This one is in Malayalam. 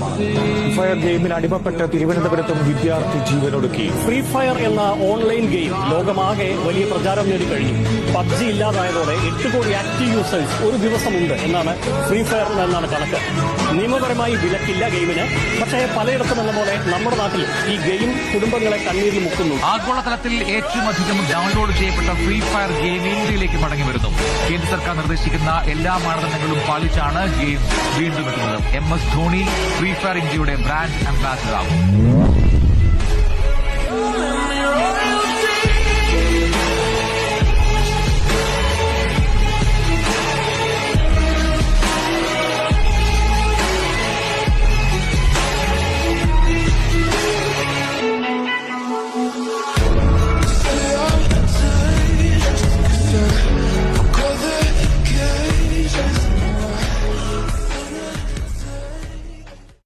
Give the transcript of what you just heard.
ഫ്രീ ഫയർ ഗെയിമിൽ അടിമപ്പെട്ട് തിരുവനന്തപുരത്തും വിദ്യാർത്ഥി ജീവനൊടുക്കി. ഫ്രീ ഫയർ എന്ന ഓൺലൈൻ ഗെയിം ലോകമാകെ വലിയ പ്രചാരം നേടിക്കഴിഞ്ഞു. പബ്ജി ഇല്ലാതായതോടെ 8 കോടി ആക്റ്റീവ് യൂസേഴ്സ് ഒരു ദിവസമുണ്ട് എന്നാണ് ഫ്രീ ഫയറിൽ നിന്നാണ് കണക്ക്. നിയമപരമായി വിലക്കില്ല ഗെയിമിന്. പക്ഷേ പലയിടത്തും എന്ന പോലെ നമ്മുടെ നാട്ടിൽ ഈ ഗെയിം കുടുംബങ്ങളെ കണ്ണീരിൽ മുക്കുന്നു. ആഗോളതലത്തിൽ ഏറ്റവും അധികം ഡൌൺലോഡ് ചെയ്യപ്പെട്ട ഫ്രീ ഫയർ ഗെയിം ഇന്ത്യയിലേക്ക് മടങ്ങി വരുന്നു. കേന്ദ്ര സർക്കാർ നിർദ്ദേശിക്കുന്ന എല്ലാ മാനദണ്ഡങ്ങളും പാലിച്ചാണ് ഗെയിം വീണ്ടും എത്തുന്നത്. MS ധോണി ഫ്രീ ഫയർ ഇന്ത്യയുടെ ബ്രാൻഡ് അംബാസിഡർ ആകും.